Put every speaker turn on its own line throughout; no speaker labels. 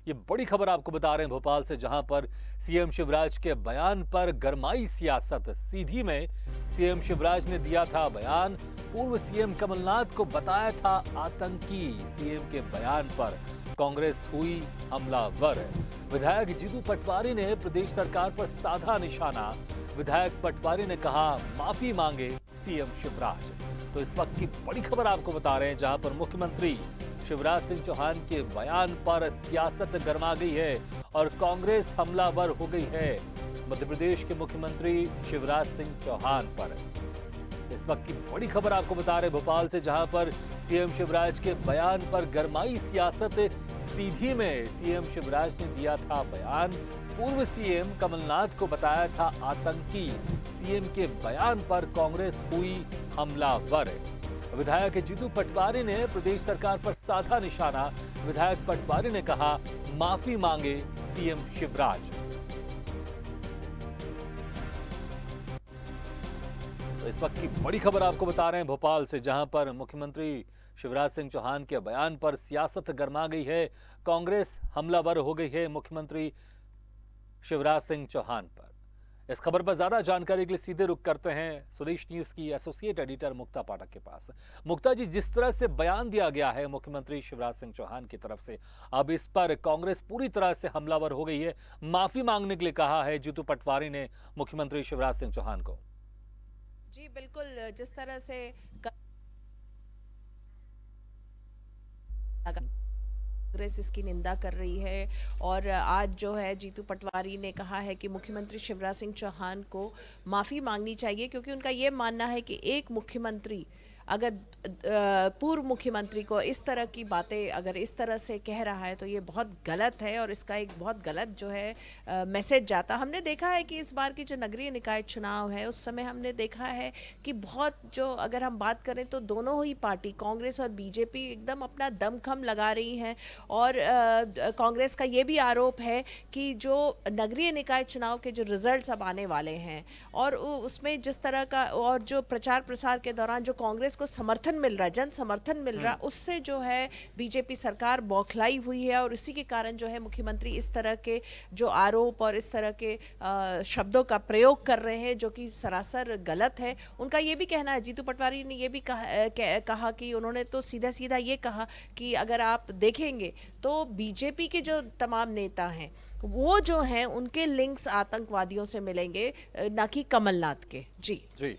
ये बड़ी खबर आपको बता रहे हैं भोपाल से, जहां पर सीएम शिवराज के बयान पर गरमाई सियासत। सीधी में सीएम शिवराज ने दिया था बयान, पूर्व सीएम कमलनाथ को बताया था आतंकी। सीएम के बयान पर कांग्रेस हुई हमलावर। विधायक जीतू पटवारी ने प्रदेश सरकार पर साधा निशाना। विधायक पटवारी ने कहा माफी मांगे सीएम शिवराज। तो इस वक्त की बड़ी खबर आपको बता रहे हैं, जहां पर मुख्यमंत्री शिवराज सिंह चौहान के बयान पर सियासत गरमा गई है और कांग्रेस हमलावर हो गई है मध्य प्रदेश के मुख्यमंत्री शिवराज सिंह चौहान पर। इस वक्त की बड़ी खबर आपको बता रहे भोपाल से, जहां पर सीएम शिवराज के बयान पर गरमाई सियासत। सीधी में सीएम शिवराज ने दिया था बयान, पूर्व सीएम कमलनाथ को बताया था आतंकी। सीएम के बयान पर कांग्रेस हुई हमलावर। विधायक जीतू पटवारी ने प्रदेश सरकार पर साधा निशाना। विधायक पटवारी ने कहा माफी मांगे सीएम शिवराज। तो इस वक्त की बड़ी खबर आपको बता रहे हैं भोपाल से, जहां पर मुख्यमंत्री शिवराज सिंह चौहान के बयान पर सियासत गरमा गई है। कांग्रेस हमलावर हो गई है मुख्यमंत्री शिवराज सिंह चौहान पर। इस खबर पर ज्यादा जानकारी के लिए सीधे रुख करते हैं स्वदेश न्यूज की एसोसिएट एडिटर मुक्ता पाठक के पास। मुक्ता जी, जिस तरह से बयान दिया गया है मुख्यमंत्री शिवराज सिंह चौहान की तरफ से, अब इस पर कांग्रेस पूरी तरह से हमलावर हो गई है। माफी मांगने के लिए कहा है जीतू पटवारी ने मुख्यमंत्री शिवराज सिंह चौहान को।
जी बिल्कुल, जिस तरह से कांग्रेस इसकी निंदा कर रही है और आज जो है जीतू पटवारी ने कहा है कि मुख्यमंत्री शिवराज सिंह चौहान को माफ़ी मांगनी चाहिए, क्योंकि उनका ये मानना है कि एक मुख्यमंत्री अगर पूर्व मुख्यमंत्री को इस तरह की बातें अगर इस तरह से कह रहा है तो ये बहुत गलत है और इसका एक बहुत गलत जो है मैसेज जाता। हमने देखा है कि इस बार की जो नगरीय निकाय चुनाव है उस समय हमने देखा है कि बहुत जो अगर हम बात करें तो दोनों ही पार्टी कांग्रेस और बीजेपी एकदम अपना दमखम लगा रही हैं और कांग्रेस का ये भी आरोप है कि जो नगरीय निकाय चुनाव के जो रिजल्ट्स अब आने वाले हैं और उसमें जिस तरह का और जो प्रचार प्रसार के दौरान जो कांग्रेस को समर्थन मिल रहा है, जन समर्थन मिल रहा है, उससे जो है बीजेपी सरकार बौखलाई हुई है और इसी के कारण जो है मुख्यमंत्री इस तरह के जो आरोप और इस तरह के शब्दों का प्रयोग कर रहे हैं जो कि सरासर गलत है। उनका ये भी कहना है, जीतू पटवारी ने ये भी कहा कि उन्होंने तो सीधा सीधा ये कहा कि अगर आप देखेंगे तो बीजेपी के जो तमाम नेता हैं वो जो हैं उनके लिंक्स आतंकवादियों से मिलेंगे, ना कि कमलनाथ के। जी
जी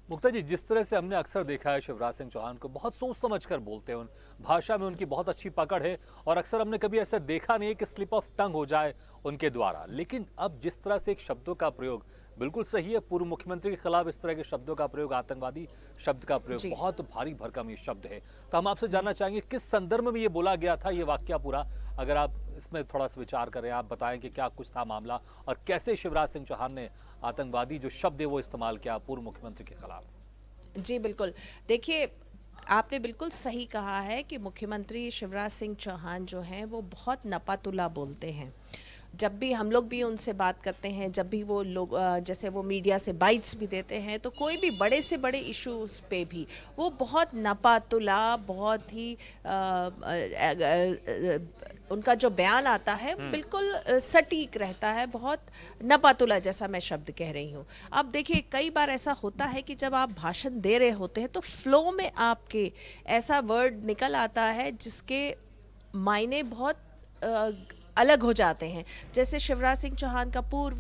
मुक्ता जी, जिस तरह से हमने अक्सर देखा है शिवराज सिंह चौहान को बहुत सोच समझ कर बोलते हैं, उन भाषा में उनकी बहुत अच्छी पकड़ है और अक्सर हमने कभी ऐसा देखा नहीं है कि स्लिप ऑफ टंग हो जाए उनके द्वारा। लेकिन अब जिस तरह से एक शब्दों का प्रयोग बिल्कुल सही है, पूर्व मुख्यमंत्री के खिलाफ इस तरह के शब्दों का प्रयोग, आतंकवादी शब्द का प्रयोग, बहुत भारी भरकम ये शब्द है। तो हम आपसे जानना चाहेंगे किस संदर्भ में ये बोला गया था, ये वाक्य पूरा, अगर आप इसमें थोड़ा सा विचार करें, आप बताएं कि क्या कुछ था मामला और कैसे शिवराज सिंह चौहान ने आतंकवादी जो शब्द है वो इस्तेमाल किया पूर्व मुख्यमंत्री के खिलाफ।
जी बिल्कुल, देखिए आपने बिल्कुल सही कहा है कि मुख्यमंत्री शिवराज सिंह चौहान जो हैं वो बहुत नपातुला बोलते हैं। जब भी हम लोग भी उनसे बात करते हैं, जब भी वो लोग जैसे वो मीडिया से बाइट्स भी देते हैं, तो कोई भी बड़े से बड़े इश्यूज पे भी वो बहुत नपातुला, बहुत ही उनका जो बयान आता है बिल्कुल सटीक रहता है, बहुत नपातुला जैसा मैं शब्द कह रही हूँ। अब देखिए कई बार ऐसा होता है कि जब आप भाषण दे रहे होते हैं तो फ्लो में आपके ऐसा वर्ड निकल आता है जिसके मायने बहुत अलग हो जाते हैं। जैसे शिवराज सिंह चौहान का पूर्व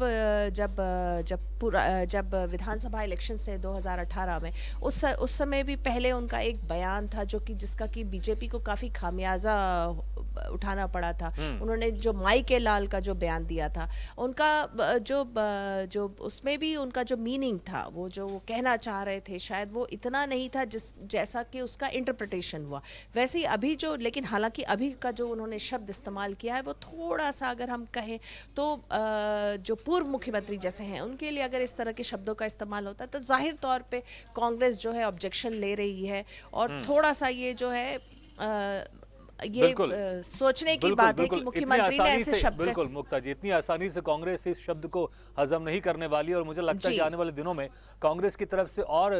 जब विधानसभा इलेक्शन से 2018 में उस समय भी पहले उनका एक बयान था जो कि जिसका कि बीजेपी को काफ़ी खामियाजा उठाना पड़ा था। उन्होंने जो माई के लाल का जो बयान दिया था, उनका जो उसमें भी उनका जो मीनिंग था, वो जो वो कहना चाह रहे थे शायद वो इतना नहीं था जैसा कि उसका इंटरप्रिटेशन हुआ। वैसे ही अभी जो, लेकिन हालांकि अभी का जो उन्होंने शब्द इस्तेमाल किया है वो थोड़ा सा अगर हम कहें तो जो पूर्व मुख्यमंत्री जैसे हैं उनके लिए अगर इस तरह के शब्दों का इस्तेमाल होता है तो जाहिर तौर पे कांग्रेस जो है ऑब्जेक्शन ले रही है और थोड़ा सा ये जो है ये सोचने की बात है कि मुख्यमंत्री ने ऐसे शब्द
बिल्कुल मुक्ता जी, इतनी आसानी से कांग्रेस इस शब्द को हजम नहीं करने वाली और मुझे लगता है कि आने वाले दिनों में कांग्रेस की तरफ से और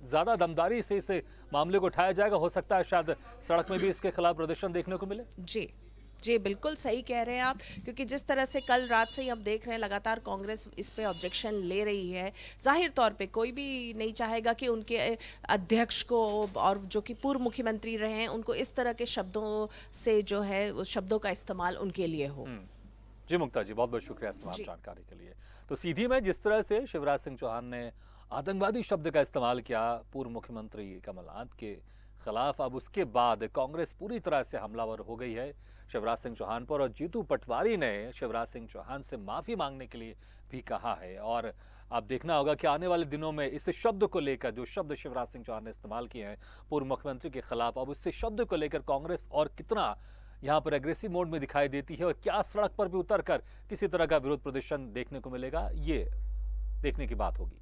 ज्यादा दमदारी से इस मामले को उठाया जाएगा। हो सकता है शायद सड़क में भी इसके खिलाफ प्रदर्शन देखने को मिले।
जी जी, बिल्कुल सही कह रहे हैं आप, क्योंकि जिस तरह से कल रात से ही हम देख रहे हैं लगातार कांग्रेस इस पे ऑब्जेक्शन ले रही है। ज़ाहिर तौर पे कोई भी नहीं चाहेगा कि उनके अध्यक्ष को और जो कि पूर्व मुख्यमंत्री रहे हैं, उनको इस तरह के शब्दों से जो है उस शब्दों का इस्तेमाल उनके लिए हो।
जी मुक्ता जी, बहुत बहुत शुक्रिया इस तमाम
जी।
जानकारी के लिए। तो सीधी में जिस तरह से शिवराज सिंह चौहान ने आतंकवादी शब्द का इस्तेमाल किया पूर्व मुख्यमंत्री कमलनाथ के खिलाफ, अब उसके बाद कांग्रेस पूरी तरह से हमलावर हो गई है शिवराज सिंह चौहान पर, और जीतू पटवारी ने शिवराज सिंह चौहान से माफी मांगने के लिए भी कहा है। और अब देखना होगा कि आने वाले दिनों में इस शब्द को लेकर, जो शब्द शिवराज सिंह चौहान ने इस्तेमाल किए हैं पूर्व मुख्यमंत्री के खिलाफ, अब उस शब्द को लेकर कांग्रेस और कितना यहाँ पर एग्रेसिव मोड में दिखाई देती है, और क्या सड़क पर भी उतरकर किसी तरह का विरोध प्रदर्शन देखने को मिलेगा, ये देखने की बात होगी।